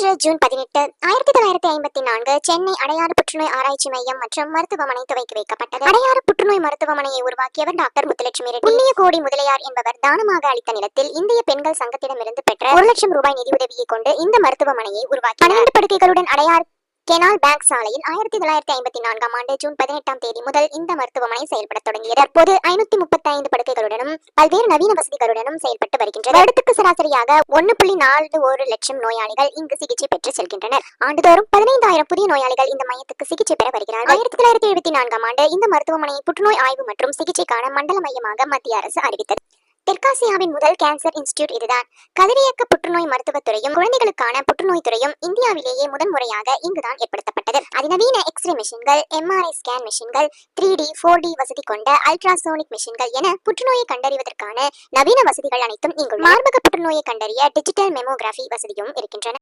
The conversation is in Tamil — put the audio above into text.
இன்று ஜூன் 18, 1954 சென்னை அடையாறு புற்றுநோய் ஆராய்ச்சி மையம் மற்றும் மருத்துவமனை துவக்கி வைக்கப்பட்டது. அடையாறு புற்றுநோய் மருத்துவமனையை உருவாக்கியவர் டாக்டர் முத்துலட்சுமி ரெட்டி. புண்ணிய கோடி முதலியார் என்பவர் தானமாக அளித்த நிலத்தில் இந்திய பெண்கள் சங்கத்திடமிருந்து பெற்ற 1 லட்சம் ரூபாய் நிதியுதவியை கொண்டு இந்த மருத்துவமனையை உருவாக்கினார். 12 படுக்கைகளுடன் அடையாறு கெனால் பேங்க் சாலையில் 1954 ஆண்டு ஜூன் 18ஆம் தேதி முதல் இந்த மருத்துவமனை செயல்பட தொடங்கியது. தற்போது 535 படுக்கைகளுடனும் பல்வேறு நவீன வசதிகளுடனும் செயல்பட்டு வருகின்றது. வருடத்துக்கு சராசரியாக 1.41 லட்சம் நோயாளிகள் இங்கு சிகிச்சை பெற்று செல்கின்றனர். ஆண்டுதோறும் 15,000 புதிய நோயாளிகள் இந்த மையத்துக்கு சிகிச்சை பெற வருகிறார்கள். 1974ஆம் ஆண்டு இந்த மருத்துவமனையை புற்றுநோய் ஆய்வு மற்றும் சிகிச்சைக்கான மண்டல மையமாக மத்திய அரசு அறிவித்தது. தெற்காசியாவின் முதல் கேன்சர் இன்ஸ்டிடியூட் இதுதான். கதிரியக்க புற்றுநோய் மருத்துவத்துறையும் குழந்தைகளுக்கான புற்றுநோய் துறையும் இந்தியாவிலேயே முதன்முறையாக இங்குதான் ஏற்படுத்தப்பட்டது. அதிநவீன எக்ஸ்ரே மெஷின்கள், MRI ஸ்கேன் மெஷின்கள், 3D 4D வசதி கொண்ட அல்ட்ராசோனிக் மெஷின்கள் என புற்றுநோயை கண்டறிவதற்கான நவீன வசதிகள் அனைத்தும் இங்குள்ளன. மார்பக புற்றுநோயை கண்டறிய டிஜிட்டல் மெமோகிராஃபி வசதியும் இருக்கின்றன.